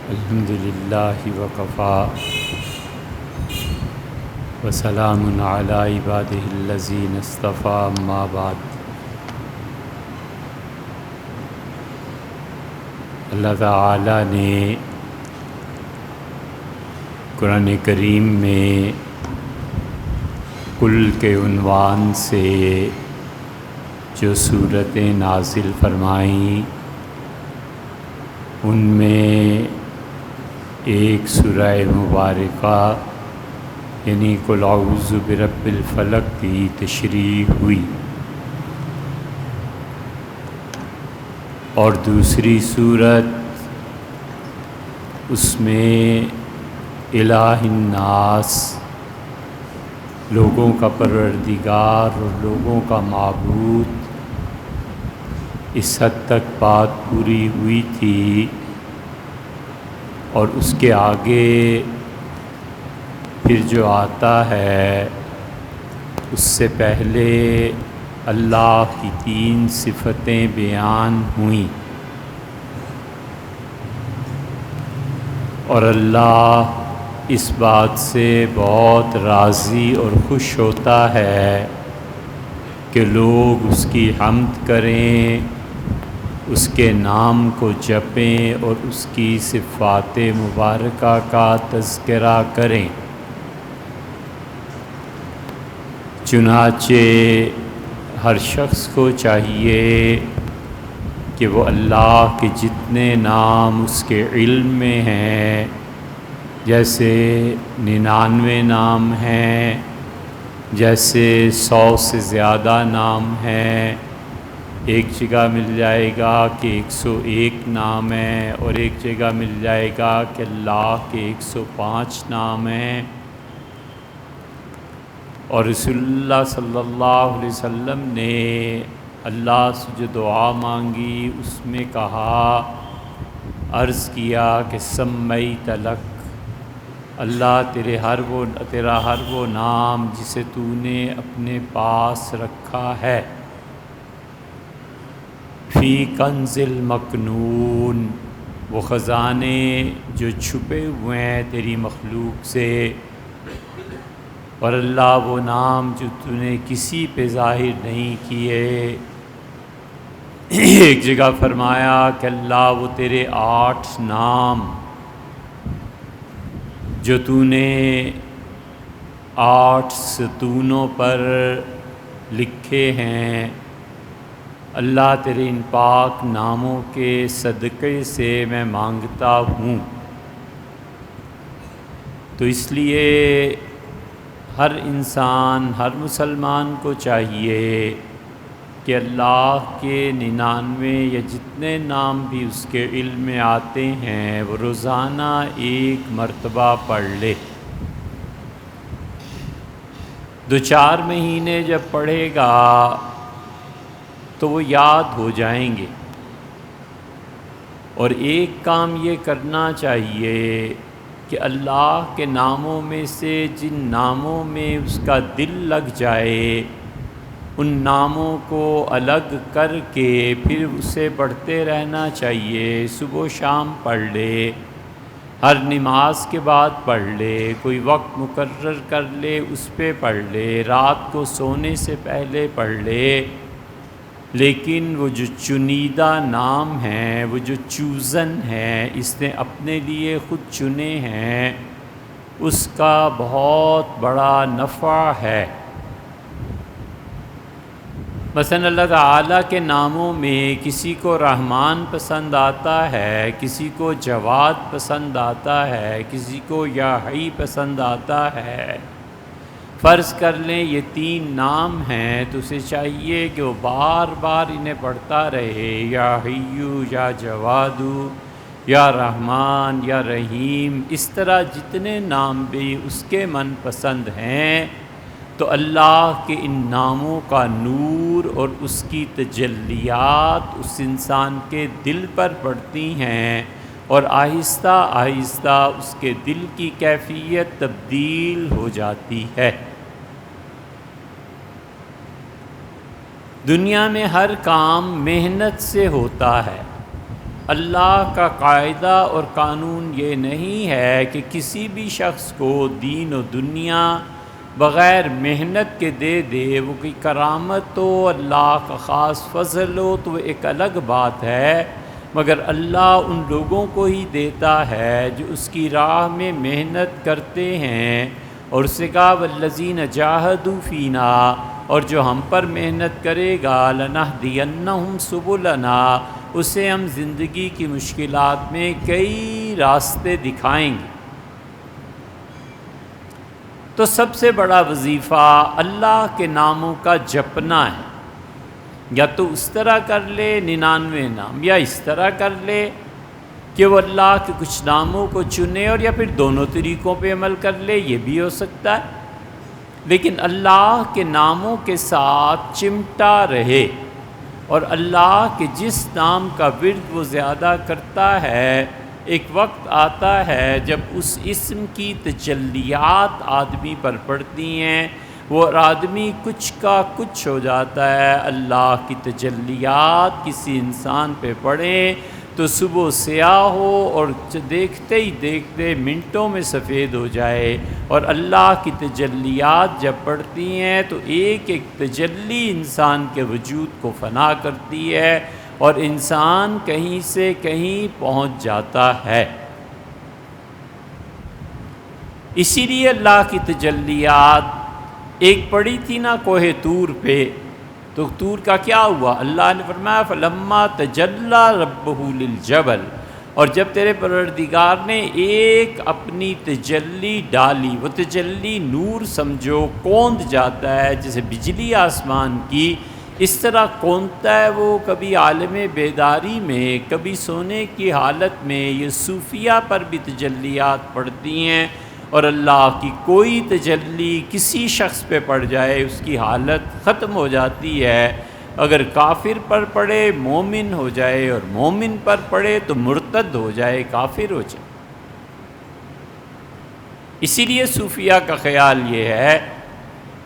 الحمد للہ وکفا وسلام علی عبادہ الذین اصطفیٰ اما بعد۔ اللہ تعالیٰ نے قرآن کریم میں کل کے عنوان سے جو صورتیں نازل فرمائیں ان میں ایک سورہ مبارکہ یعنی قل اعوذ برب الفلق کی تشریح ہوئی، اور دوسری صورت اس میں الہ الناس، لوگوں کا پروردگار اور لوگوں کا معبود، اس حد تک بات پوری ہوئی تھی۔ اور اس کے آگے پھر جو آتا ہے اس سے پہلے اللہ کی 3 صفتیں بیان ہوئیں، اور اللہ اس بات سے بہت راضی اور خوش ہوتا ہے کہ لوگ اس کی حمد کریں، اس کے نام کو جپیں اور اس کی صفات مبارکہ کا تذکرہ کریں۔ چنانچہ ہر شخص کو چاہیے کہ وہ اللہ کے جتنے نام اس کے علم میں ہیں، جیسے 99 نام ہیں، جیسے 100 سے زیادہ نام ہیں، ایک جگہ مل جائے گا کہ 101 نام ہیں، اور ایک جگہ مل جائے گا کہ اللہ کے 105 نام ہیں۔ اور رسول اللہ صلی اللہ علیہ وسلم نے اللہ سے جو دعا مانگی اس میں کہا، عرض کیا کہ سمیت لک، اللہ تیرا ہر وہ نام جسے تو نے اپنے پاس رکھا ہے، فی کنز المکنون، وہ خزانے جو چھپے ہوئے ہیں تیری مخلوق سے، اور اللہ وہ نام جو تو نے کسی پہ ظاہر نہیں کیے۔ ایک جگہ فرمایا کہ اللہ وہ تیرے 8 نام جو تو نے 8 ستونوں پر لکھے ہیں، اللہ تیرے ان پاک ناموں کے صدقے سے میں مانگتا ہوں۔ تو اس لیے ہر انسان، ہر مسلمان کو چاہیے کہ اللہ کے 99 یا جتنے نام بھی اس کے علم میں آتے ہیں وہ روزانہ 1 مرتبہ پڑھ لے۔ 2-4 مہینے جب پڑھے گا تو وہ یاد ہو جائیں گے۔ اور ایک کام یہ کرنا چاہیے کہ اللہ کے ناموں میں سے جن ناموں میں اس کا دل لگ جائے ان ناموں کو الگ کر کے پھر اسے پڑھتے رہنا چاہیے۔ صبح و شام پڑھ لے، ہر نماز کے بعد پڑھ لے، کوئی وقت مقرر کر لے اس پہ پڑھ لے، رات کو سونے سے پہلے پڑھ لے۔ لیکن وہ جو چنیدہ نام ہیں، وہ جو چوزن ہیں، اس نے اپنے لیے خود چنے ہیں، اس کا بہت بڑا نفع ہے۔ مثلا اللہ تعالیٰ کے ناموں میں کسی کو رحمان پسند آتا ہے، کسی کو جواد پسند آتا ہے، کسی کو یا حی پسند آتا ہے۔ فرض کر لیں یہ 3 نام ہیں تو اسے چاہیے کہ وہ بار بار انہیں پڑھتا رہے، یا حیو، یا جوادو، یا رحمان، یا رحیم، اس طرح جتنے نام بھی اس کے من پسند ہیں، تو اللہ کے ان ناموں کا نور اور اس کی تجلیات اس انسان کے دل پر پڑتی ہیں، اور آہستہ آہستہ اس کے دل کی کیفیت تبدیل ہو جاتی ہے۔ دنیا میں ہر کام محنت سے ہوتا ہے، اللہ کا قاعدہ اور قانون یہ نہیں ہے کہ کسی بھی شخص کو دین و دنیا بغیر محنت کے دے دے، وہ کوئی کرامت ہو، اللہ کا خاص فضل ہو تو وہ ایک الگ بات ہے، مگر اللہ ان لوگوں کو ہی دیتا ہے جو اس کی راہ میں محنت کرتے ہیں، اور اس سے کہا والذین جاہدوا فینا، اور جو ہم پر محنت کرے گا لنہدینہم سبلنا، اسے ہم زندگی کی مشکلات میں کئی راستے دکھائیں گے۔ تو سب سے بڑا وظیفہ اللہ کے ناموں کا جپنا ہے، یا تو اس طرح کر لے 99 نام، یا اس طرح کر لے کہ وہ اللہ کے کچھ ناموں کو چنے، اور یا پھر دونوں طریقوں پہ عمل کر لے، یہ بھی ہو سکتا ہے، لیکن اللہ کے ناموں کے ساتھ چمٹا رہے، اور اللہ کے جس نام کا ورد وہ زیادہ کرتا ہے، ایک وقت آتا ہے جب اس اسم کی تجلیات آدمی پر پڑتی ہیں، وہ آدمی کچھ کا کچھ ہو جاتا ہے۔ اللہ کی تجلیات کسی انسان پہ پڑیں تو صبح سیاہ ہو اور دیکھتے ہی دیکھتے منٹوں میں سفید ہو جائے، اور اللہ کی تجلیات جب پڑتی ہیں تو ایک ایک تجلی انسان کے وجود کو فنا کرتی ہے، اور انسان کہیں سے کہیں پہنچ جاتا ہے۔ اسی لیے اللہ کی تجلیات ایک پڑی تھی نا کوہ طور پہ، تو طور کا کیا ہوا؟ اللہ نے فرمایا فلما تجلی ربہ للجبل، اور جب تیرے پروردگار نے ایک اپنی تجلی ڈالی، وہ تجلی نور سمجھو کوند جاتا ہے جیسے بجلی آسمان کی، اس طرح کونتا ہے وہ، کبھی عالم بیداری میں، کبھی سونے کی حالت میں، یہ صوفیہ پر بھی تجلیات پڑتی ہیں، اور اللہ کی کوئی تجلی کسی شخص پہ پڑ جائے اس کی حالت ختم ہو جاتی ہے، اگر کافر پر پڑے مومن ہو جائے، اور مومن پر پڑے تو مرتد ہو جائے، کافر ہو جائے۔ اسی لیے صوفیہ کا خیال یہ ہے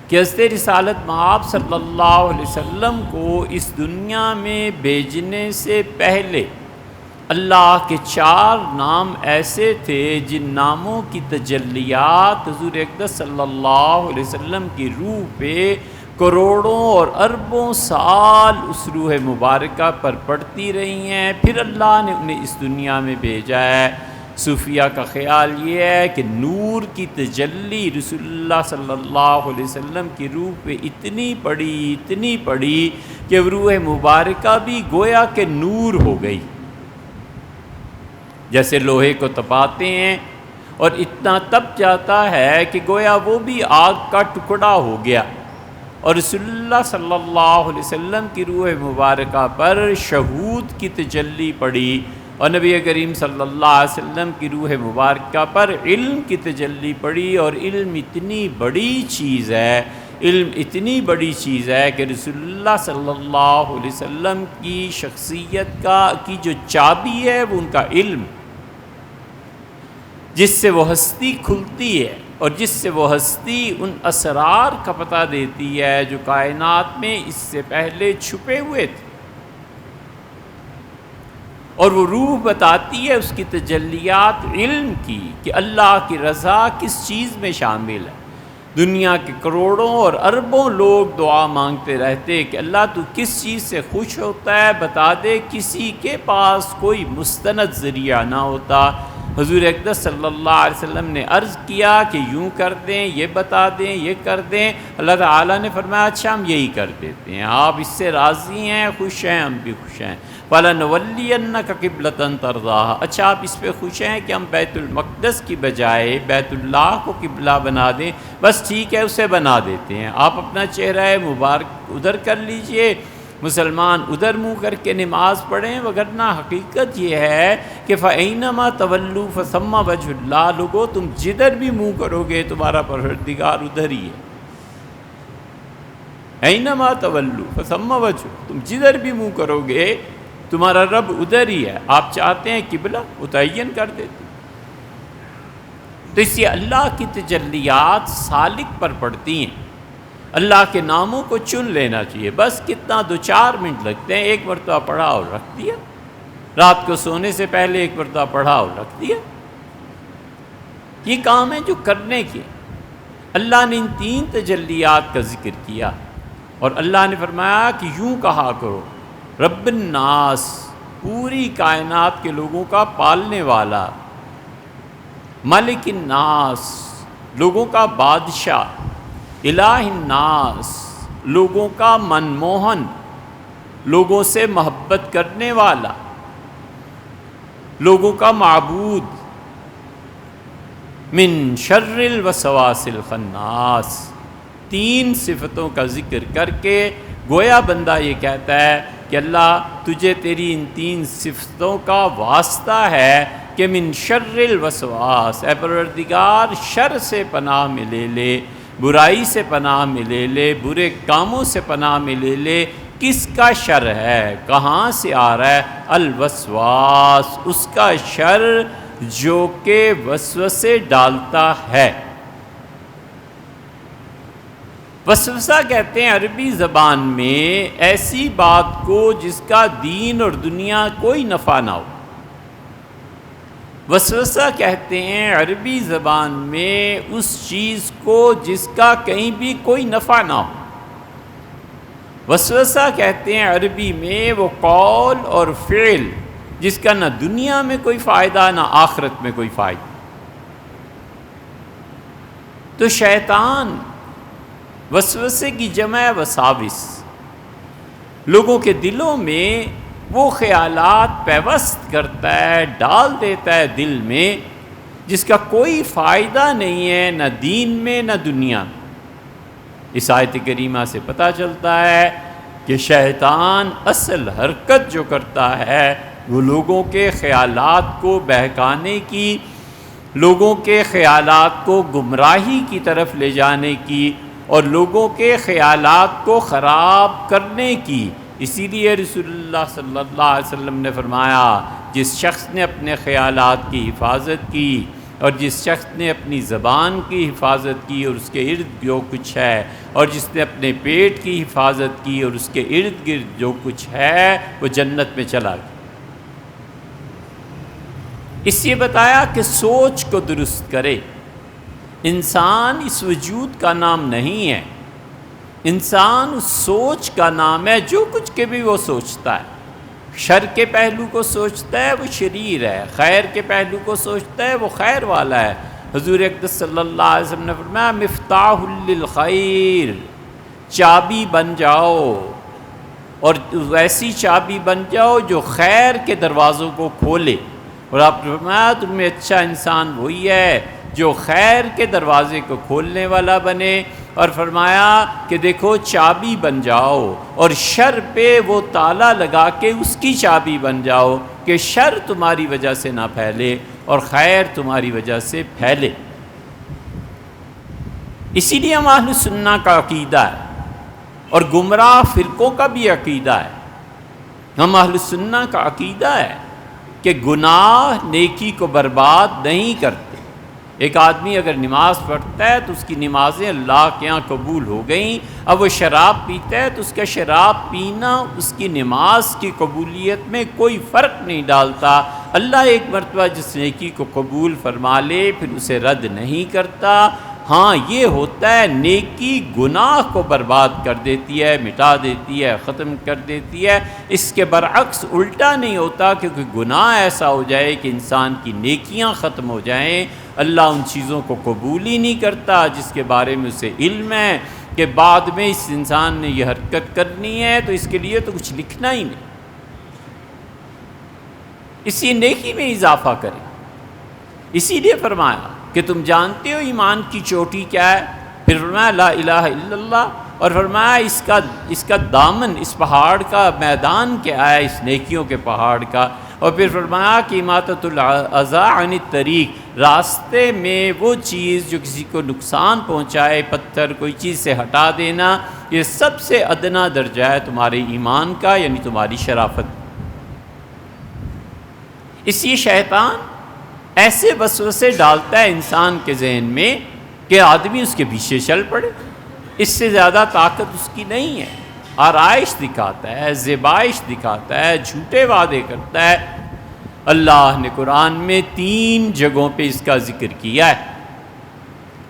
کہ حضرت رسالت مآب صلی اللہ علیہ وسلم کو اس دنیا میں بھیجنے سے پہلے اللہ کے 4 نام ایسے تھے جن ناموں کی تجلیات حضور اقدس صلی اللہ علیہ وسلم کی روح پہ کروڑوں اور اربوں سال اس روح مبارکہ پر پڑتی رہی ہیں، پھر اللہ نے انہیں اس دنیا میں بھیجا ہے۔ صوفیہ کا خیال یہ ہے کہ نور کی تجلی رسول اللہ صلی اللہ علیہ وسلم کی روح پہ اتنی پڑی کہ روح مبارکہ بھی گویا کہ نور ہو گئی، جیسے لوہے کو تپاتے ہیں اور اتنا تپ جاتا ہے کہ گویا وہ بھی آگ کا ٹکڑا ہو گیا، اور رسول اللہ صلی اللہ علیہ وسلم کی روح مبارکہ پر شہود کی تجلی پڑی، اور نبی کریم صلی اللہ علیہ وسلم کی روح مبارکہ پر علم کی تجلی پڑی، اور علم اتنی بڑی چیز ہے، علم اتنی بڑی چیز ہے کہ رسول اللہ صلی اللہ علیہ وسلم کی شخصیت کی جو چابی ہے وہ ان کا علم، جس سے وہ ہستی کھلتی ہے، اور جس سے وہ ہستی ان اسرار کا پتہ دیتی ہے جو کائنات میں اس سے پہلے چھپے ہوئے تھے، اور وہ روح بتاتی ہے اس کی تجلیات علم کی کہ اللہ کی رضا کس چیز میں شامل ہے۔ دنیا کے کروڑوں اور اربوں لوگ دعا مانگتے رہتے کہ اللہ تو کس چیز سے خوش ہوتا ہے بتا دے، کسی کے پاس کوئی مستند ذریعہ نہ ہوتا۔ حضور اقدس صلی اللہ علیہ وسلم نے عرض کیا کہ یوں کر دیں، یہ بتا دیں، یہ کر دیں، اللہ تعالیٰ نے فرمایا اچھا ہم یہی کر دیتے ہیں، آپ اس سے راضی ہیں، خوش ہیں، ہم بھی خوش ہیں۔ فَلَنُوَلِّيَنَّكَ قِبْلَةً تَرْضَاهَا، اچھا آپ اس پہ خوش ہیں کہ ہم بیت المقدس کی بجائے بیت اللہ کو قبلہ بنا دیں؟ بس ٹھیک ہے، اسے بنا دیتے ہیں، آپ اپنا چہرہ مبارک ادھر کر لیجئے، مسلمان ادھر منہ کر کے نماز پڑھیں، وگرنہ حقیقت یہ ہے کہ فَأَيْنَمَا تَوَلُّوا فَثَمَّ وَجْهُ اللَّهِ، لوگو تم جدھر بھی منہ کرو گے تمہارا پروردگار ادھر ہی ہے۔ اَيْنَمَا تَوَلُّوا فَثَمَّ وَجْهُ، تم جدھر بھی منہ کرو گے تمہارا رب ادھر ہی ہے، آپ چاہتے ہیں قبلہ متعین کر دیتے۔ تو اس لیے اللہ کی تجلیات سالک پر پڑتی ہیں، اللہ کے ناموں کو چن لینا چاہیے، بس کتنا 2-4 منٹ لگتے ہیں، ایک مرتبہ پڑھا اور رکھ دیا۔ رات کو سونے سے پہلے ایک مرتبہ پڑھا اور رکھ دیا۔ یہ کام ہے جو کرنے کے۔ اللہ نے ان 3 تجلیات کا ذکر کیا، اور اللہ نے فرمایا کہ یوں کہا کرو، رب الناس، پوری کائنات کے لوگوں کا پالنے والا، ملک الناس، لوگوں کا بادشاہ، الہ الناس، لوگوں کا منموہن، لوگوں سے محبت کرنے والا، لوگوں کا معبود، من شر الوسواس الخناس۔ 3 صفتوں کا ذکر کر کے گویا بندہ یہ کہتا ہے کہ اللہ تجھے تیری ان 3 صفتوں کا واسطہ ہے کہ من شر الوسواس، اے پروردگار شر سے پناہ میں لے لے، برائی سے پناہ میں لے لے، برے کاموں سے پناہ میں لے لے۔ کس کا شر ہے؟ کہاں سے آ رہا ہے؟ الوسواس، اس کا شر جو کہ وسوسے ڈالتا ہے۔ وسوسہ کہتے ہیں عربی زبان میں ایسی بات کو جس کا دین اور دنیا کوئی نفع نہ ہو۔ وسوسہ کہتے ہیں عربی زبان میں اس چیز کو جس کا کہیں بھی کوئی نفع نہ ہو۔ وسوسہ کہتے ہیں عربی میں وہ قول اور فعل جس کا نہ دنیا میں کوئی فائدہ نہ آخرت میں کوئی فائدہ۔ تو شیطان وسوسے کی جمع ہے وساوس، لوگوں کے دلوں میں وہ خیالات پیوست کرتا ہے، ڈال دیتا ہے دل میں جس کا کوئی فائدہ نہیں ہے نہ دین میں نہ دنیا میں۔ اس آیت کریمہ سے پتہ چلتا ہے کہ شیطان اصل حرکت جو کرتا ہے وہ لوگوں کے خیالات کو بہکانے کی، لوگوں کے خیالات کو گمراہی کی طرف لے جانے کی اور لوگوں کے خیالات کو خراب کرنے کی۔ اسی لیے رسول اللہ صلی اللہ علیہ وسلم نے فرمایا جس شخص نے اپنے خیالات کی حفاظت کی اور جس شخص نے اپنی زبان کی حفاظت کی اور اس کے ارد جو کچھ ہے، اور جس نے اپنے پیٹ کی حفاظت کی اور اس کے ارد گرد جو کچھ ہے، وہ جنت میں چلا گیا۔ اس لیے بتایا کہ سوچ کو درست کرے۔ انسان اس وجود کا نام نہیں ہے، انسان اس سوچ کا نام ہے جو کچھ کے بھی وہ سوچتا ہے۔ شر کے پہلو کو سوچتا ہے وہ شریر ہے، خیر کے پہلو کو سوچتا ہے وہ خیر والا ہے۔ حضور اقدس صلی اللہ علیہ وسلم نے فرمایا مفتاح للخیر، چابی بن جاؤ اور ویسی چابی بن جاؤ جو خیر کے دروازوں کو کھولے۔ اور آپ نے فرمایا تم میں اچھا انسان وہی ہے جو خیر کے دروازے کو کھولنے والا بنے، اور فرمایا کہ دیکھو چابی بن جاؤ اور شر پہ وہ تالا لگا کے اس کی چابی بن جاؤ کہ شر تمہاری وجہ سے نہ پھیلے اور خیر تمہاری وجہ سے پھیلے۔ اسی لیے ہم اہل سنہ کا عقیدہ ہے اور گمراہ فرقوں کا بھی عقیدہ ہے۔ ہم اہل سنہ کا عقیدہ ہے کہ گناہ نیکی کو برباد نہیں کرتے۔ ایک آدمی اگر نماز پڑھتا ہے تو اس کی نمازیں اللہ کے ہاں قبول ہو گئیں، اب وہ شراب پیتا ہے تو اس کا شراب پینا اس کی نماز کی قبولیت میں کوئی فرق نہیں ڈالتا۔ اللہ ایک مرتبہ جس نیکی کو قبول فرما لے پھر اسے رد نہیں کرتا۔ ہاں یہ ہوتا ہے نیکی گناہ کو برباد کر دیتی ہے، مٹا دیتی ہے، ختم کر دیتی ہے۔ اس کے برعکس الٹا نہیں ہوتا، کیونکہ گناہ ایسا ہو جائے کہ انسان کی نیکیاں ختم ہو جائیں، اللہ ان چیزوں کو قبول ہی نہیں کرتا جس کے بارے میں اسے علم ہے کہ بعد میں اس انسان نے یہ حرکت کرنی ہے، تو اس کے لیے تو کچھ لکھنا ہی نہیں۔ اسی نیکی میں اضافہ کریں۔ اسی لیے فرمایا کہ تم جانتے ہو ایمان کی چوٹی کیا ہے، پھر فرمایا لا الہ الا اللہ، اور فرمایا اس کا دامن، اس پہاڑ کا میدان کیا ہے، اس نیکیوں کے پہاڑ کا، اور پھر فرمایا کہ اماطۃ الاذی عن الطریق، راستے میں وہ چیز جو کسی کو نقصان پہنچائے، پتھر کوئی چیز سے ہٹا دینا، یہ سب سے ادنا درجہ ہے تمہارے ایمان کا، یعنی تمہاری شرافت۔ اسی شیطان ایسے وسوسے ڈالتا ہے انسان کے ذہن میں کہ آدمی اس کے پیچھے چل پڑے۔ اس سے زیادہ طاقت اس کی نہیں ہے۔ آرائش دکھاتا ہے، زیبائش دکھاتا ہے، جھوٹے وعدے کرتا ہے، اللہ نے قرآن میں 3 جگہوں پہ اس کا ذکر کیا ہے۔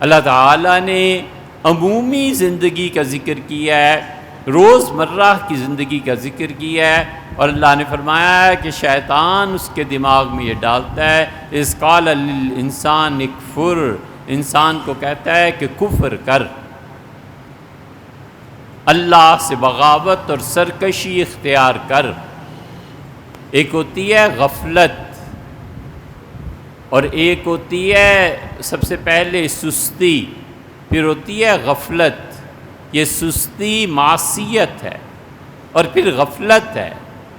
اللہ تعالیٰ نے عمومی زندگی کا ذکر کیا ہے، روزمرہ کی زندگی کا ذکر کیا ہے، اور اللہ نے فرمایا ہے کہ شیطان اس کے دماغ میں یہ ڈالتا ہے، اذ قال للانسان اکفر، انسان کو کہتا ہے کہ کفر کر، اللہ سے بغاوت اور سرکشی اختیار کر۔ ایک ہوتی ہے غفلت، اور ایک ہوتی ہے سب سے پہلے سستی، پھر ہوتی ہے غفلت۔ یہ سستی معصیت ہے، اور پھر غفلت ہے،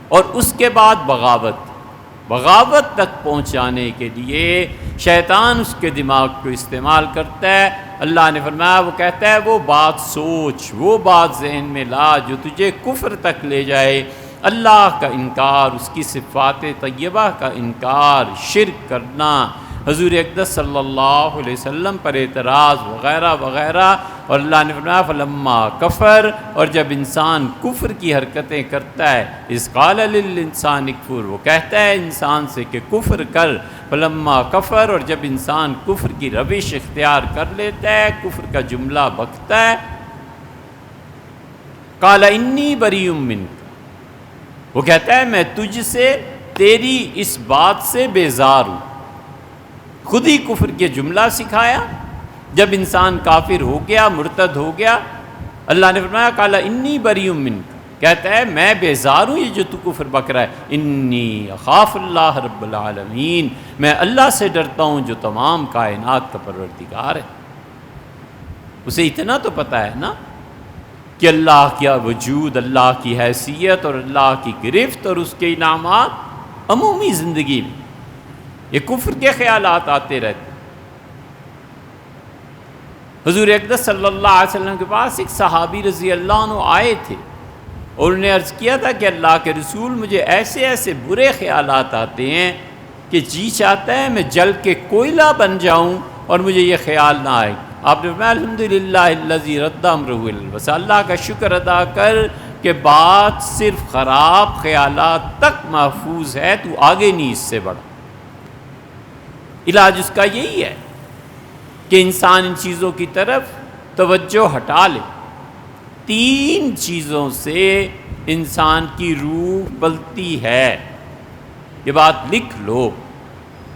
اور اس کے بعد بغاوت۔ بغاوت تک پہنچانے کے لیے شیطان اس کے دماغ کو استعمال کرتا ہے۔ اللہ نے فرمایا، وہ کہتا ہے وہ بات سوچ، وہ بات ذہن میں لا جو تجھے کفر تک لے جائے، اللہ کا انکار، اس کی صفات طیبہ کا انکار، شرک کرنا، حضور اقدس صلی اللہ علیہ وسلم پر اعتراض وغیرہ وغیرہ۔ اور اللہ نے فرمایا فلما کفر، اور جب انسان کفر کی حرکتیں کرتا ہے، اذ قال للانسان اکفر، وہ کہتا ہے انسان سے کہ کفر کر، فلما کفر، اور جب انسان کفر کی روش اختیار کر لیتا ہے، کفر کا جملہ بکتا ہے، قال انی بریء منک، وہ کہتا ہے میں تجھ سے، تیری اس بات سے بیزار ہوں۔ خود ہی کفر کے جملہ سکھایا۔ جب انسان کافر ہو گیا، مرتد ہو گیا، اللہ نے فرمایا قال انی بریء منک، کہتا ہے میں بیزار ہوں یہ جو تو کفر بک رہا ہے، انی اخاف اللہ رب العالمین، میں اللہ سے ڈرتا ہوں جو تمام کائنات کا پروردگار ہے۔ اسے اتنا تو پتہ ہے نا کہ اللہ کا وجود، اللہ کی حیثیت اور اللہ کی گرفت اور اس کے انعامات عمومی زندگی میں یہ کفر کے خیالات آتے رہتے۔ حضور اقدس صلی اللہ علیہ وسلم کے پاس ایک صحابی رضی اللہ عنہ آئے تھے، اور انہوں نے عرض کیا تھا کہ اللہ کے رسول، مجھے ایسے ایسے برے خیالات آتے ہیں کہ جی چاہتا ہے میں جل کے کوئلہ بن جاؤں اور مجھے یہ خیال نہ آئے۔ آپ نے فرمایا الحمدللہ الذی رد امرہ الی الوسع، اللہ کا شکر ادا کر کہ بات صرف خراب خیالات تک محفوظ ہے، تو آگے نہیں اس سے بڑھا۔ علاج اس کا یہی ہے کہ انسان ان چیزوں کی طرف توجہ ہٹا لے۔ 3 چیزوں سے انسان کی روح پلتی ہے، یہ بات لکھ لو،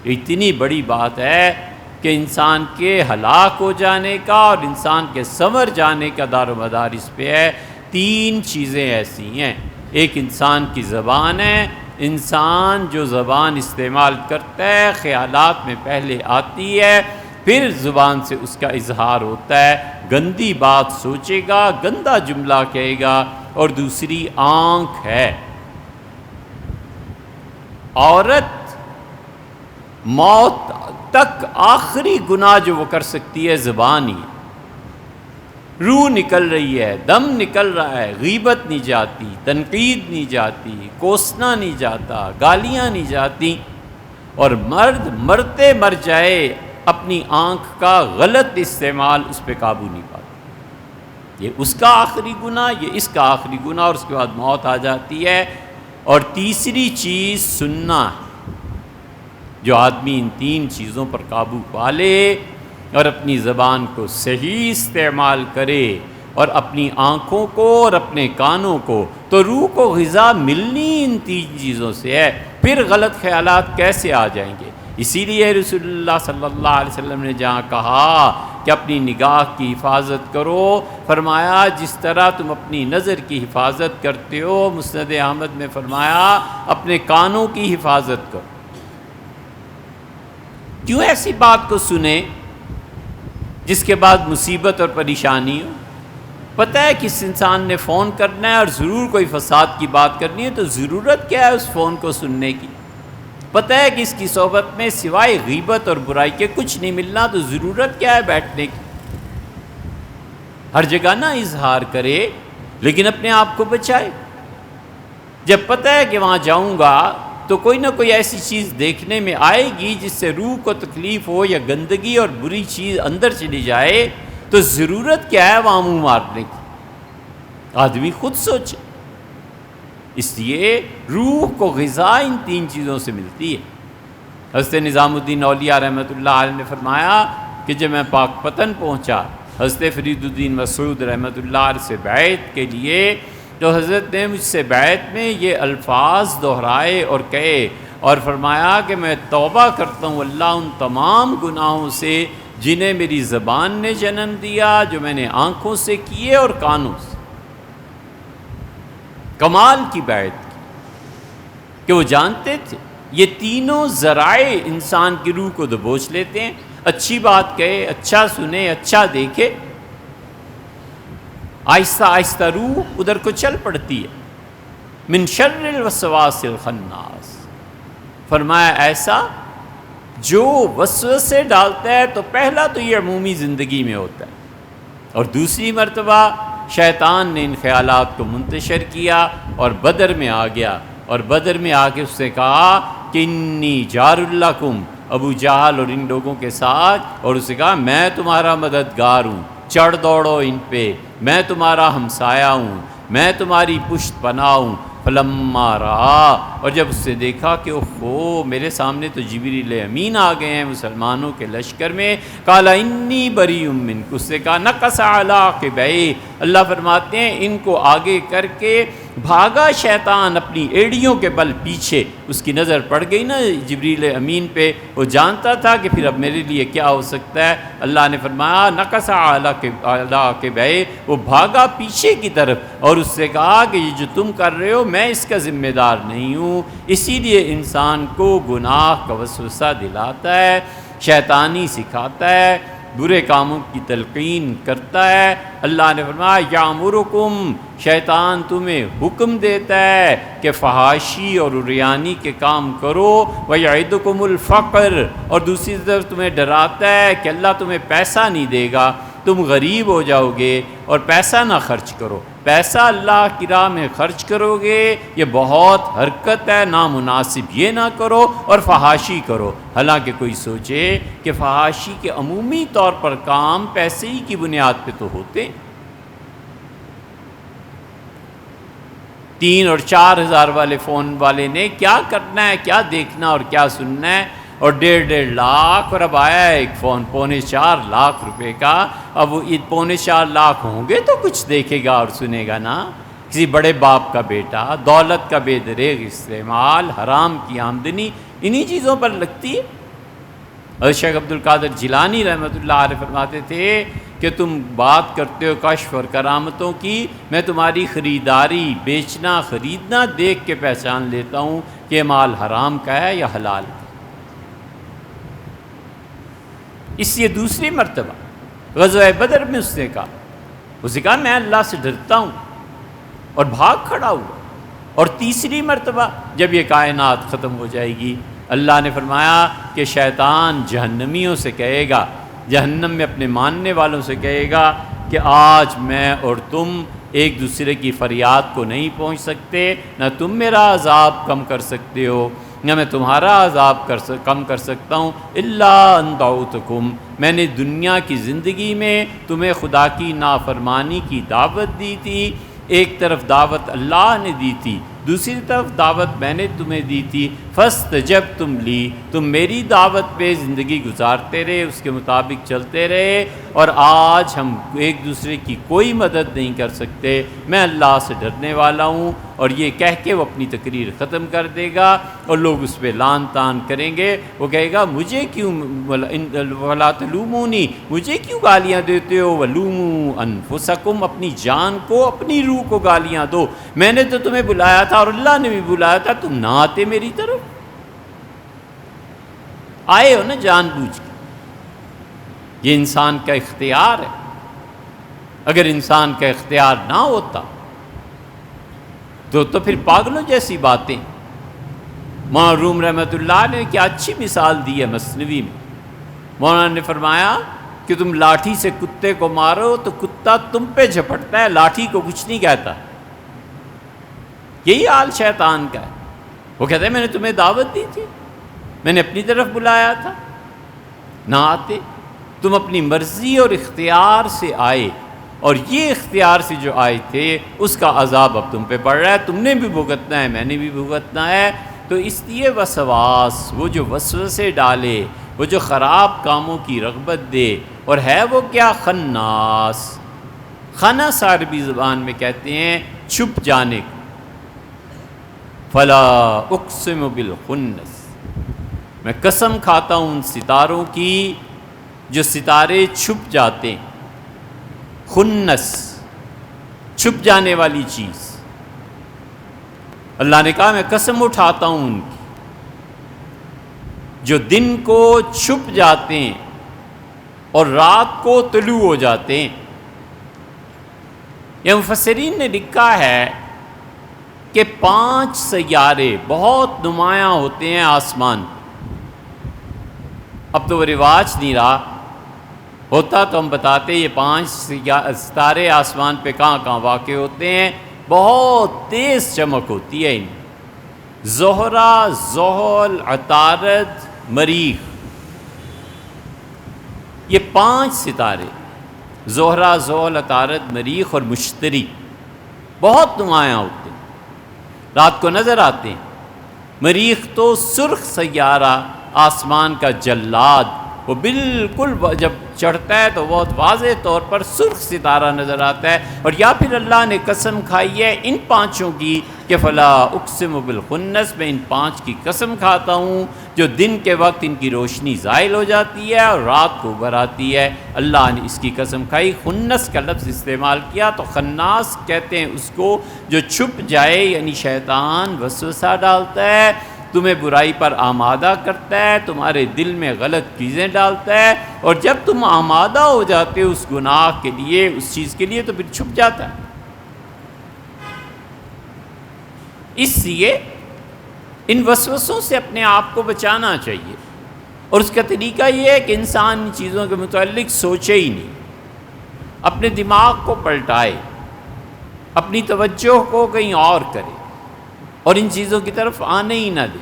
یہ اتنی بڑی بات ہے کہ انسان کے ہلاک ہو جانے کا اور انسان کے سنور جانے کا دار و مدار اس پہ ہے۔ 3 چیزیں ایسی ہیں، ایک انسان کی زبان ہے، انسان جو زبان استعمال کرتا ہے خیالات میں پہلے آتی ہے، پھر زبان سے اس کا اظہار ہوتا ہے، گندی بات سوچے گا، گندا جملہ کہے گا۔ اور دوسری آنکھ ہے، عورت موت تک آخری گناہ جو وہ کر سکتی ہے زبان ہی، روح نکل رہی ہے، دم نکل رہا ہے، غیبت نہیں جاتی، تنقید نہیں جاتی، کوسنا نہیں جاتا، گالیاں نہیں جاتی، اور مرد مرتے مر جائے اپنی آنکھ کا غلط استعمال اس پہ قابو نہیں پاتا۔ یہ اس کا آخری گناہ، یہ اس کا آخری گناہ، اور اس کے بعد موت آ جاتی ہے۔ اور تیسری چیز سننا ہے، جو آدمی ان 3 چیزوں پر قابو پا لے اور اپنی زبان کو صحیح استعمال کرے اور اپنی آنکھوں کو اور اپنے کانوں کو، تو روح کو غذا ملنی ان 3 چیزوں سے ہے، پھر غلط خیالات کیسے آ جائیں گے؟ اسی لیے رسول اللہ صلی اللہ علیہ وسلم نے جہاں کہا کہ اپنی نگاہ کی حفاظت کرو، فرمایا جس طرح تم اپنی نظر کی حفاظت کرتے ہو، مسند احمد میں فرمایا اپنے کانوں کی حفاظت کرو۔ کیوں ایسی بات کو سنیں جس کے بعد مصیبت اور پریشانی ہو؟ پتہ ہے کس انسان نے فون کرنا ہے اور ضرور کوئی فساد کی بات کرنی ہے، تو ضرورت کیا ہے اس فون کو سننے کی؟ پتہ ہے کہ اس کی صحبت میں سوائے غیبت اور برائی کے کچھ نہیں ملنا، تو ضرورت کیا ہے بیٹھنے کی؟ ہر جگہ نہ اظہار کرے، لیکن اپنے آپ کو بچائے۔ جب پتہ ہے کہ وہاں جاؤں گا تو کوئی نہ کوئی ایسی چیز دیکھنے میں آئے گی جس سے روح کو تکلیف ہو یا گندگی اور بری چیز اندر چلی جائے، تو ضرورت کیا ہے وہاں منہ مارنے کی؟ آدمی خود سوچے۔ اس لیے روح کو غذا ان 3 چیزوں سے ملتی ہے۔ حضرت نظام الدین اولیاء رحمۃ اللہ علیہ نے فرمایا کہ جب میں پاک پتن پہنچا حضرت فرید الدین مسعود رحمۃ اللہ علیہ سے بیعت کے لیے، تو حضرت نے مجھ سے بیعت میں یہ الفاظ دہرائے اور کہے اور فرمایا کہ میں توبہ کرتا ہوں اللہ ان تمام گناہوں سے جنہیں میری زبان نے جنم دیا، جو میں نے آنکھوں سے کیے اور کانوں سے۔ کمال کی بیعت کی کہ وہ جانتے تھے یہ تینوں ذرائع انسان کی روح کو دبوچ لیتے ہیں، اچھی بات کہے، اچھا سنے، اچھا دیکھے، آہستہ آہستہ روح ادھر کو چل پڑتی ہے۔ من شر الوسواس الخناس، فرمایا ایسا جو وسوسے ڈالتا ہے تو پہلا تو یہ عمومی زندگی میں ہوتا ہے، اور دوسری مرتبہ شیطان نے ان خیالات کو منتشر کیا اور بدر میں آ گیا، اور بدر میں آ کے اس سے کہا کہ انی جار لکم، ابو جہل اور ان لوگوں کے ساتھ، اور اسے کہا میں تمہارا مددگار ہوں، چڑھ دوڑو ان پہ، میں تمہارا ہمسایہ ہوں، میں تمہاری پشت پناہ ہوں۔ فلما رہا، اور جب اس سے دیکھا کہ اوہو میرے سامنے تو جبریل امین آ گئے ہیں مسلمانوں کے لشکر میں، قال انی بریء منک، اس سے کہا نقص علی عقبیہ، اللہ فرماتے ہیں ان کو آگے کر کے بھاگا شیطان اپنی ایڑیوں کے بل پیچھے، اس کی نظر پڑ گئی نا جبریل امین پہ، وہ جانتا تھا کہ پھر اب میرے لیے کیا ہو سکتا ہے۔ اللہ نے فرمایا نقص علی عقبیہ، وہ بھاگا پیچھے کی طرف، اور اس سے کہا کہ یہ جو تم کر رہے ہو میں اس کا ذمہ دار نہیں ہوں۔ اسی لیے انسان کو گناہ کا وسوسہ دلاتا ہے، شیطانی سکھاتا ہے، برے کاموں کی تلقین کرتا ہے۔ اللہ نے فرمایا یامرکم، شیطان تمہیں حکم دیتا ہے کہ فحاشی اور عریانی کے کام کرو، ویعدکم الفقر، اور دوسری طرف تمہیں ڈراتا ہے کہ اللہ تمہیں پیسہ نہیں دے گا، تم غریب ہو جاؤ گے اور پیسہ نہ خرچ کرو، پیسہ اللہ کی راہ میں خرچ کرو گے یہ بہت حرکت ہے، نامناسب، یہ نہ کرو، اور فحاشی کرو۔ حالانکہ کوئی سوچے کہ فحاشی کے عمومی طور پر کام پیسے ہی کی بنیاد پہ تو ہوتے، 3 اور 4 ہزار والے فون والے نے کیا کرنا ہے، کیا دیکھنا اور کیا سننا ہے، اور 1.5 لاکھ، اور اب آیا ہے ایک فون 4.25 لاکھ روپے کا، اب وہ 4.25 لاکھ ہوں گے تو کچھ دیکھے گا اور سنے گا نا۔ کسی بڑے باپ کا بیٹا، دولت کا بے دریغ استعمال، حرام کی آمدنی انہی چیزوں پر لگتی ہے۔ اور شیخ عبد القادر جیلانی رحمۃ اللہ علیہ فرماتے تھے کہ تم بات کرتے ہو کشف اور کرامتوں کی، میں تمہاری خریداری، بیچنا، خریدنا دیکھ کے پہچان لیتا ہوں کہ یہ مال حرام کا ہے یا حلال کا۔ اس لیے دوسری مرتبہ غزوہ بدر میں اس نے کہا میں اللہ سے ڈرتا ہوں، اور بھاگ کھڑا ہوا۔ اور تیسری مرتبہ جب یہ کائنات ختم ہو جائے گی، اللہ نے فرمایا کہ شیطان جہنمیوں سے کہے گا، جہنم میں اپنے ماننے والوں سے کہے گا کہ آج میں اور تم ایک دوسرے کی فریاد کو نہیں پہنچ سکتے، نہ تم میرا عذاب کم کر سکتے ہو نہ میں تمہارا عذاب کم کر سکتا ہوں، الا ان دعوتکم، میں نے دنیا کی زندگی میں تمہیں خدا کی نافرمانی کی دعوت دی تھی، ایک طرف دعوت اللہ نے دی تھی، دوسری طرف دعوت میں نے تمہیں دی تھی، فاستجبتم لی، تم میری دعوت پہ زندگی گزارتے رہے، اس کے مطابق چلتے رہے، اور آج ہم ایک دوسرے کی کوئی مدد نہیں کر سکتے، میں اللہ سے ڈرنے والا ہوں۔ اور یہ کہہ کے وہ اپنی تقریر ختم کر دے گا، اور لوگ اس پہ لان تان کریں گے، وہ کہے گا مجھے کیوں ولا تلومونی، مجھے کیوں گالیاں دیتے ہو، ولوموا انفسکم، اپنی جان کو، اپنی روح کو گالیاں دو، میں نے تو تمہیں بلایا تھا اور اللہ نے بھی بلایا تھا، تم نہ آتے میری طرف، آئے ہو نا جان بوجھ کے۔ یہ انسان کا اختیار ہے، اگر انسان کا اختیار نہ ہوتا تو پھر پاگلوں جیسی باتیں۔ مولانا روم رحمۃ اللہ نے کیا اچھی مثال دی ہے مثنوی میں، مولانا نے فرمایا کہ تم لاٹھی سے کتے کو مارو تو کتا تم پہ جھپٹتا ہے، لاٹھی کو کچھ نہیں کہتا۔ یہی حال شیطان کا ہے، وہ کہتا ہے میں نے تمہیں دعوت دی تھی، میں نے اپنی طرف بلایا تھا، نہ آتے، تم اپنی مرضی اور اختیار سے آئے، اور یہ اختیار سے جو آئے تھے اس کا عذاب اب تم پہ پڑ رہا ہے، تم نے بھی بھگتنا ہے، میں نے بھی بھگتنا ہے۔ تو اس لیے وسواس، وہ جو وسوسے ڈالے، وہ جو خراب کاموں کی رغبت دے، اور ہے وہ کیا؟ خناس۔ خنس عربی زبان میں کہتے ہیں چھپ جانے کو۔ فلا اقسم بالخنس، میں قسم کھاتا ہوں ان ستاروں کی جو ستارے چھپ جاتے ہیں۔ خنس، چھپ جانے والی چیز۔ اللہ نے کہا میں قسم اٹھاتا ہوں ان کی جو دن کو چھپ جاتے ہیں اور رات کو طلوع ہو جاتے ہیں۔ یہ مفسرین نے لکھا ہے کہ 5 سیارے بہت نمایاں ہوتے ہیں آسمان۔ اب تو وہ رواج نہیں رہا، ہوتا تو ہم بتاتے یہ 5 ستارے آسمان پہ کہاں کہاں واقع ہوتے ہیں۔ بہت تیز چمک ہوتی ہے ان میں۔ زہرہ، زحل، عطارد، مریخ، یہ 5 ستارے، زہرہ، زحل، عطارد، مریخ اور مشتری، بہت نمایاں ہوتے ہیں، رات کو نظر آتے ہیں۔ مریخ تو سرخ سیارہ، آسمان کا جلاد، وہ بالکل جب چڑھتا ہے تو بہت واضح طور پر سرخ ستارہ نظر آتا ہے۔ اور یا پھر اللہ نے قسم کھائی ہے ان 5 کی کہ فلا اقسم بالخنس، میں ان 5 کی قسم کھاتا ہوں جو دن کے وقت ان کی روشنی زائل ہو جاتی ہے اور رات کو ابھر آتی ہے۔ اللہ نے اس کی قسم کھائی۔ خنس کا لفظ استعمال کیا تو خناس کہتے ہیں اس کو جو چھپ جائے، یعنی شیطان وسوسہ ڈالتا ہے، تمہیں برائی پر آمادہ کرتا ہے، تمہارے دل میں غلط چیزیں ڈالتا ہے، اور جب تم آمادہ ہو جاتے ہو اس گناہ کے لیے، اس چیز کے لیے، تو پھر چھپ جاتا ہے۔ اس لیے ان وسوسوں سے اپنے آپ کو بچانا چاہیے، اور اس کا طریقہ یہ ہے کہ انسان ان چیزوں کے متعلق سوچے ہی نہیں، اپنے دماغ کو پلٹائے، اپنی توجہ کو کہیں اور کرے، اور ان چیزوں کی طرف آنے ہی نہ دے۔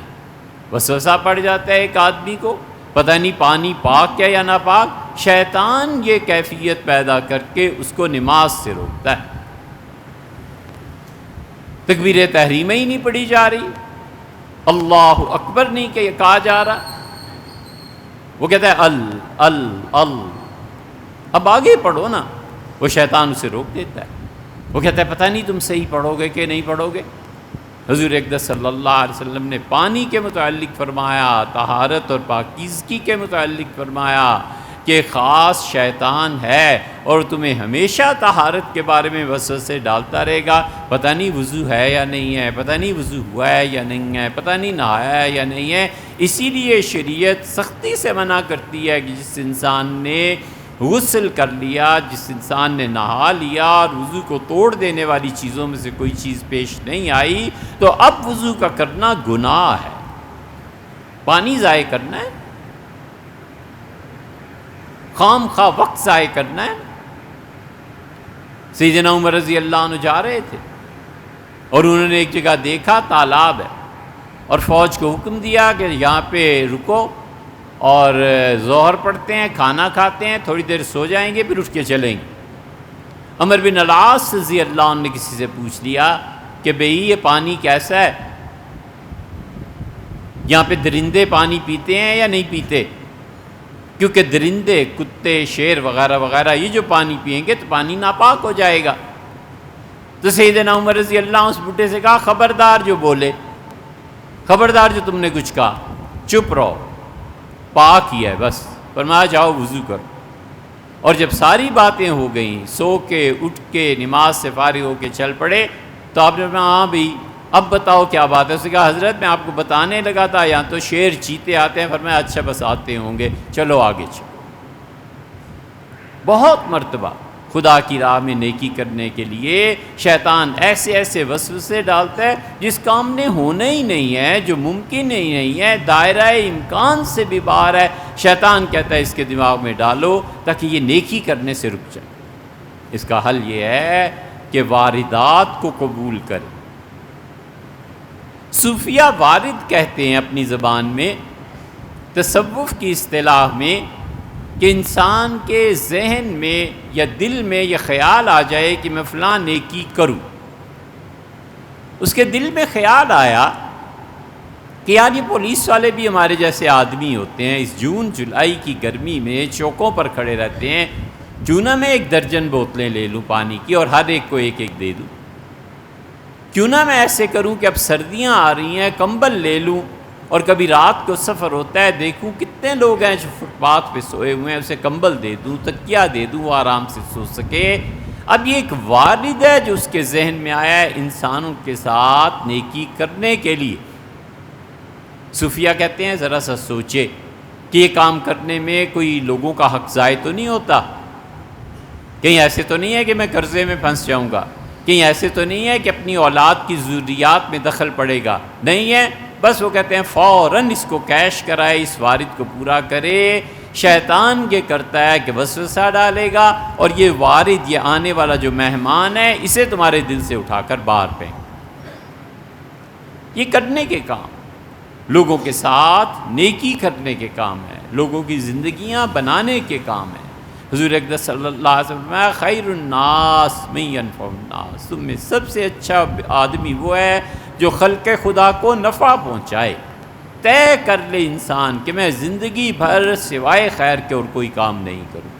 وسوسہ پڑ جاتا ہے ایک آدمی کو، پتہ نہیں پانی پاک ہے یا ناپاک، شیطان یہ کیفیت پیدا کر کے اس کو نماز سے روکتا ہے۔ تکبیر تحریمہ ہی نہیں پڑھی جا رہی، اللہ اکبر نہیں کہ کہا جا رہا، وہ کہتا ہے ال، اب آگے پڑھو نا، وہ شیطان اسے روک دیتا ہے۔ وہ کہتا ہے پتہ نہیں تم صحیح پڑھو گے کہ نہیں پڑھو گے۔ حضور اقدس صلی اللہ علیہ وسلم نے پانی کے متعلق فرمایا، طہارت اور پاکیزگی کے متعلق فرمایا کہ خاص شیطان ہے اور تمہیں ہمیشہ طہارت کے بارے میں وسوسے ڈالتا رہے گا، پتہ نہیں وضو ہے یا نہیں ہے، پتہ نہیں وضو ہوا ہے یا نہیں ہے، پتہ نہیں نہایا ہے یا نہیں ہے۔ اسی لیے شریعت سختی سے منع کرتی ہے کہ جس انسان نے غسل کر لیا، جس انسان نے نہا لیا اور وضو کو توڑ دینے والی چیزوں میں سے کوئی چیز پیش نہیں آئی، تو اب وضو کا کرنا گناہ ہے، پانی ضائع کرنا ہے، خام خواہ وقت ضائع کرنا ہے۔ سیدنا عمر رضی اللہ عنہ جا رہے تھے اور انہوں نے ایک جگہ دیکھا تالاب ہے، اور فوج کو حکم دیا کہ یہاں پہ رکو اور ظہر پڑھتے ہیں، کھانا کھاتے ہیں، تھوڑی دیر سو جائیں گے، پھر اٹھ کے چلیں گے۔ عمر بن العاص رضی اللہ عنہ نے کسی سے پوچھ لیا کہ بھئی یہ پانی کیسا ہے، یہاں پہ درندے پانی پیتے ہیں یا نہیں پیتے؟ کیونکہ درندے، کتے، شیر وغیرہ وغیرہ یہ جو پانی پئیں گے تو پانی ناپاک ہو جائے گا۔ تو سیدنا عمر رضی اللہ عنہ اس بڈھے سے کہا خبردار جو بولے، خبردار جو تم نے کچھ کہا، چپ رہو، پاک ہی ہے بس، فرمایا جاؤ وضو کرو۔ اور جب ساری باتیں ہو گئیں، سو کے اٹھ کے نماز سے فارغ ہو کے چل پڑے، تو آپ نے کہا ہاں بھئی اب بتاؤ کیا بات ہے؟ اس نے کہا حضرت میں آپ کو بتانے لگا تھا یہاں تو شیر چیتے آتے ہیں، فرمایا اچھا بس آتے ہوں گے، چلو آگے چلو۔ بہت مرتبہ خدا کی راہ میں نیکی کرنے کے لیے شیطان ایسے ایسے وسوسے ڈالتا ہے جس کام نے ہونا ہی نہیں ہے، جو ممکن ہی نہیں ہے، دائرہ امکان سے بھی باہر ہے، شیطان کہتا ہے اس کے دماغ میں ڈالو تاکہ یہ نیکی کرنے سے رک جائے۔ اس کا حل یہ ہے کہ واردات کو قبول کرے۔ صوفیہ وارد کہتے ہیں اپنی زبان میں، تصوف کی اصطلاح میں، کہ انسان کے ذہن میں یا دل میں یہ خیال آ جائے کہ میں فلاں نیکی کروں۔ اس کے دل میں خیال آیا کہ یار یہ پولیس والے بھی ہمارے جیسے آدمی ہوتے ہیں، اس جون جولائی کی گرمی میں چوکوں پر کھڑے رہتے ہیں، کیوں نہ میں 1 درجن بوتلیں لے لوں پانی کی اور ہر ایک کو 1 دے دوں، کیوں نہ میں ایسے کروں کہ اب سردیاں آ رہی ہیں کمبل لے لوں، اور کبھی رات کو سفر ہوتا ہے دیکھوں کتنے لوگ ہیں جو فٹ پاتھ پہ سوئے ہوئے ہیں، اسے کمبل دے دوں، تکیہ دے دوں، وہ آرام سے سو سکے۔ اب یہ ایک وارد ہے جو اس کے ذہن میں آیا ہے انسانوں کے ساتھ نیکی کرنے کے لیے۔ صوفیہ کہتے ہیں ذرا سا سوچے کہ یہ کام کرنے میں کوئی لوگوں کا حق ضائع تو نہیں ہوتا، کہیں ایسے تو نہیں ہے کہ میں قرضے میں پھنس جاؤں گا، کہیں ایسے تو نہیں ہے کہ اپنی اولاد کی ضروریات میں دخل پڑے گا، نہیں ہے۔ بس وہ کہتے ہیں فوراً اس کو کیش کرائے، اس وارد کو پورا کرے۔ شیطان یہ کرتا ہے کہ وسوسہ ڈالے گا اور یہ وارد، یہ آنے والا جو مہمان ہے، اسے تمہارے دل سے اٹھا کر باہر پھینک۔ یہ کرنے کے کام، لوگوں کے ساتھ نیکی کرنے کے کام ہے، لوگوں کی زندگیاں بنانے کے کام ہے۔ حضور اقدس صلی اللہ علیہ وسلم فرمایا خیر الناس من ینفع الناس، تم میں سب سے اچھا آدمی وہ ہے جو خلق خدا کو نفع پہنچائے۔ طے کر لے انسان کہ میں زندگی بھر سوائے خیر کے اور کوئی کام نہیں کروں،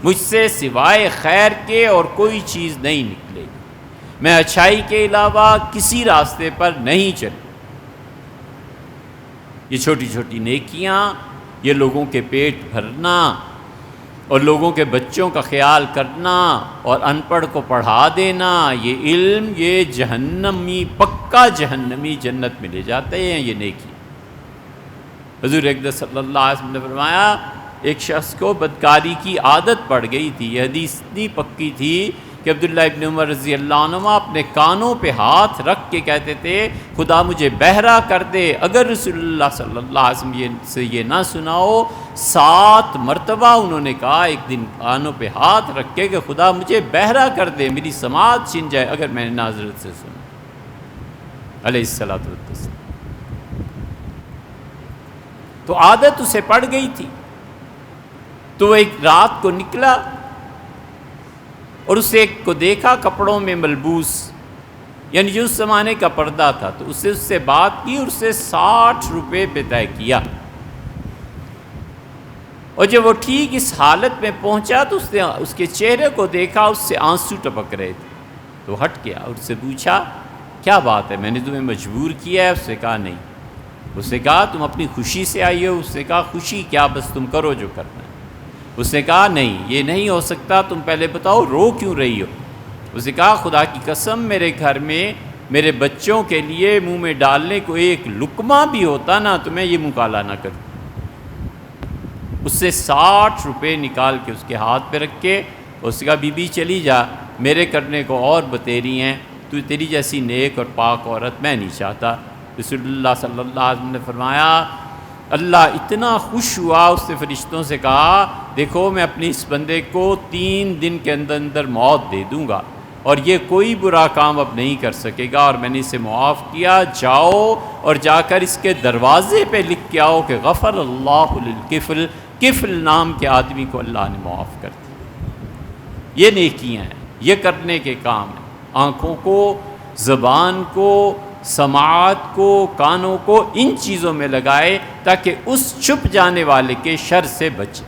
مجھ سے سوائے خیر کے اور کوئی چیز نہیں نکلے گی، میں اچھائی کے علاوہ کسی راستے پر نہیں چلوں۔ یہ چھوٹی چھوٹی نیکیاں، یہ لوگوں کے پیٹ بھرنا اور لوگوں کے بچوں کا خیال کرنا اور ان پڑھ کو پڑھا دینا، یہ علم، یہ جہنمی، پکا جہنمی جنت میں لے جاتے ہیں یہ نیکی۔ حضور اقدس صلی اللہ علیہ وسلم نے فرمایا ایک شخص کو بدکاری کی عادت پڑ گئی تھی، یہ حدیث اتنی پکی تھی کہ عبداللہ ابن عمر رضی اللہ عنہ اپنے کانوں پہ ہاتھ رکھ کے کہتے تھے خدا مجھے بہرا کر دے، اگر رسول اللہ صلی اللہ علیہ وسلم سے یہ نہ سناؤ۔ 7 مرتبہ انہوں نے کہا ایک دن کانوں پہ ہاتھ رکھ کے کہ خدا مجھے بہرا کر دے، میری سماعت چھن جائے اگر میں نے ناظرت سے سنا، علیہ الصلوۃ والتسلیم۔ تو عادت اسے پڑ گئی تھی، تو وہ ایک رات کو نکلا اور اس ایک کو دیکھا کپڑوں میں ملبوس، یعنی جو اس زمانے کا پردہ تھا، تو اس سے بات کی اور اس سے 60 روپے پہ طے کیا، اور جب وہ ٹھیک اس حالت میں پہنچا تو اس نے اس کے چہرے کو دیکھا، اس سے آنسو ٹپک رہے تھے، تو ہٹ گیا اور اس سے پوچھا کیا بات ہے، میں نے تمہیں مجبور کیا ہے؟ اس نے کہا نہیں۔ اس نے کہا تم اپنی خوشی سے آئی ہو؟ اس نے کہا خوشی کیا، بس تم کرو جو کرنا ہے۔ اس نے کہا نہیں یہ نہیں ہو سکتا، تم پہلے بتاؤ رو کیوں رہی ہو؟ اس نے کہا خدا کی قسم میرے گھر میں میرے بچوں کے لیے منہ میں ڈالنے کو ایک لقمہ بھی ہوتا نا تو میں یہ منہ کالا نہ کروں۔ اس سے 60 روپے نکال کے اس کے ہاتھ پہ رکھ کے اس نے کہا بی بی چلی جا، میرے کرنے کو اور بتیری ہیں، تو تیری جیسی نیک اور پاک عورت میں نہیں چاہتا۔ رسول اللہ صلی اللہ علیہ وسلم نے فرمایا اللہ اتنا خوش ہوا، اس نے فرشتوں سے کہا دیکھو میں اپنی اس بندے کو 3 دن کے اندر اندر موت دے دوں گا اور یہ کوئی برا کام اب نہیں کر سکے گا، اور میں نے اسے معاف کیا، جاؤ اور جا کر اس کے دروازے پہ لکھ کے آؤ کہ غفر اللہ للکفل، کفل نام کے آدمی کو اللہ نے معاف کر دیا۔ یہ نیکیاں ہیں، یہ کرنے کے کام ہیں، آنکھوں کو، زبان کو، سماعت کو، کانوں کو ان چیزوں میں لگائے تاکہ اس چھپ جانے والے کے شر سے بچے۔